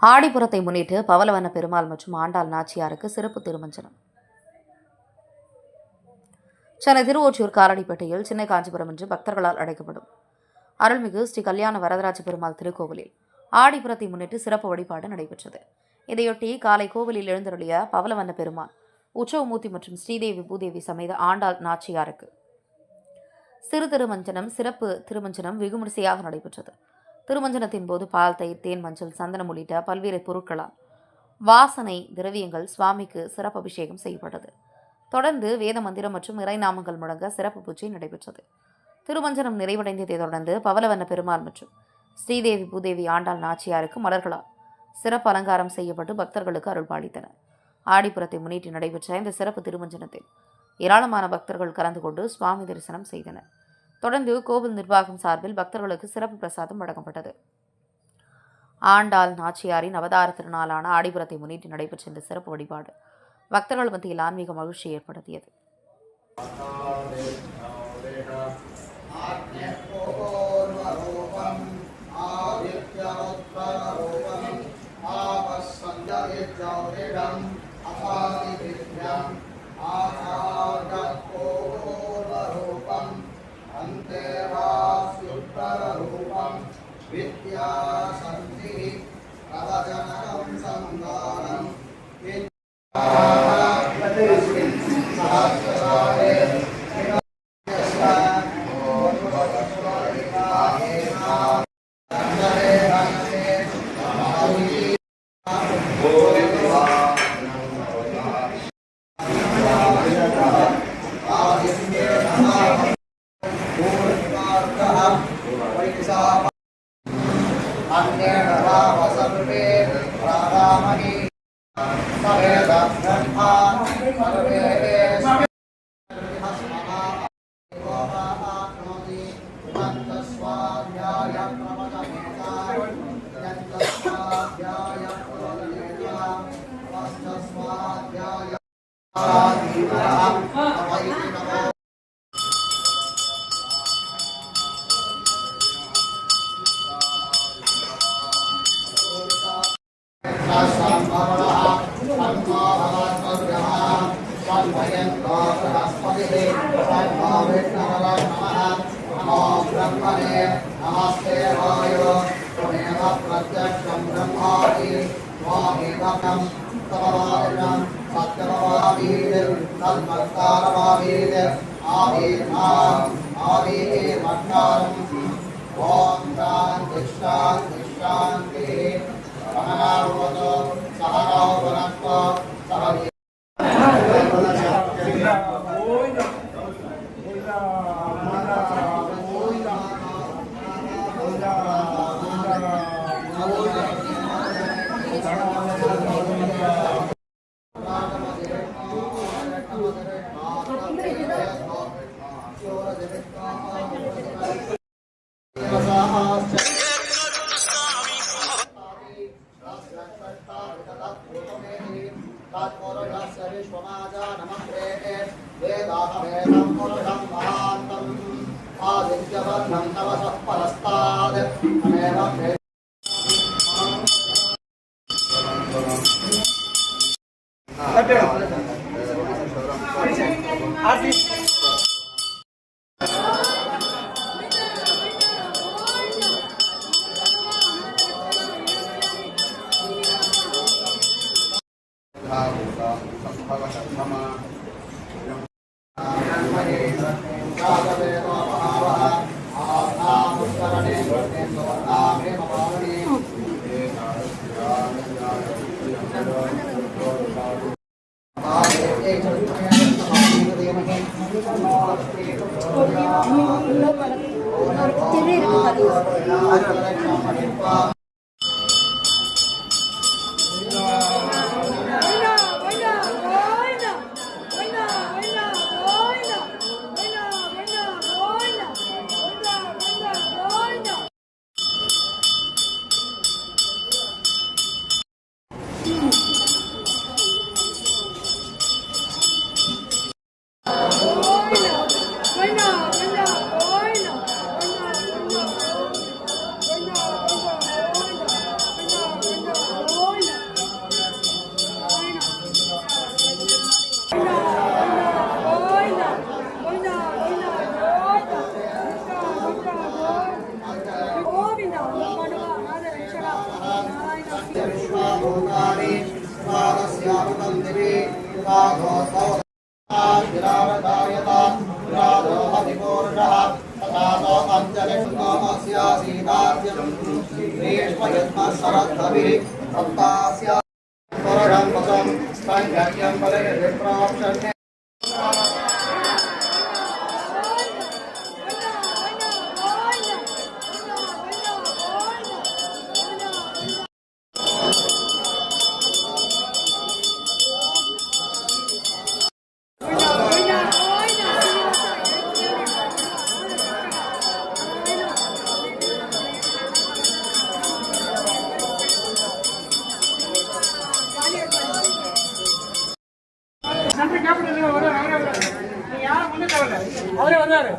ஆடிப்புறத்தை முன்னிட்டு பவளவன பெருமாள் மற்றும் ஆண்டாள் நாச்சியாருக்கு சிறப்பு திருமஞ்சனம். சென்னை திருவொற்றியூர் காலடிப்பேட்டையில் சின்ன காஞ்சிபுரம் என்று பக்தர்களால் அழைக்கப்படும் அருள்மிகு ஸ்ரீ கல்யாண வரதராஜ பெருமாள் திருக்கோவிலில் ஆடிப்புறத்தை முன்னிட்டு சிறப்பு வழிபாடு நடைபெற்றது. இதையொட்டி காலை கோவிலில் எழுந்தருளிய பவளவன பெருமாள், உற்சவமூர்த்தி மற்றும் ஸ்ரீதேவி பூதேவி சமேத ஆண்டாள் நாச்சியாருக்கு சிறு திருமஞ்சனம், சிறப்பு திருமஞ்சனம் வெகுவிமரிசையாக நடைபெற்றது. திருமஞ்சனத்தின் போது பால், தயிர், தேன், மஞ்சள், சந்தனம் உள்ளிட்ட பல்வேறு பொருட்களால் வாசனை திரவியங்கள் சுவாமிக்கு சிறப்பு அபிஷேகம் செய்யப்பட்டது. தொடர்ந்து வேத மந்திரம் மற்றும் இறைநாமங்கள் முழங்க சிறப்பு பூஜை நடைபெற்றது. திருமஞ்சனம் நிறைவடைந்ததை தொடர்ந்து பவளவன பெருமாள் மற்றும் ஸ்ரீதேவி பூதேவி ஆண்டாள் நாச்சியாருக்கு மலர்களால் சிறப்பு அலங்காரம் செய்யப்பட்டு பக்தர்களுக்கு அருள்பாலித்தனர். ஆடிப்புறத்தை முன்னிட்டு நடைபெற்ற இந்த சிறப்பு திருமஞ்சனத்தில் ஏராளமான பக்தர்கள் கலந்து கொண்டு சுவாமி தரிசனம் செய்தனர். தொடர்ந்து கோவில் நிர்வாகம் சார்பில் பக்தர்களுக்கு சிறப்பு பிரசாதம் வழங்கப்பட்டது. ஆண்டாள் நாச்சியாரின் அவதார திருநாளான ஆடிப்புறத்தை முன்னிட்டு நடைபெற்ற இந்த சிறப்பு வழிபாடு பக்தர்கள் மத்தியில் ஆன்மீக மகிழ்ச்சி ஏற்படுத்தியது. नमस्ते वायो त्वमेव प्रत्यक्षं ब्रह्मादि त्वामेवं तववादिनं सत्यमवादीर् तन्मत्कारवादीर् आदीर्मत्कारम् ॐ शान्ति शान्ति शान्तिः रमणावतो सहनौ भुनक्तो सह विश्वाभूतानि स्वादस्यावतन्तिभि स्वाधोद्भवदायता पुरादोहतिपूर्णः तथातो अञ्जलिष्णोमस्यासीदाद्यं ग्रीष्मयत्मशरद्धभिः सप्तास्या पुरुषं वसं स्तन्यज्ञं बलिर्विप्रोक्षण्ये அவரே வந்தாரு.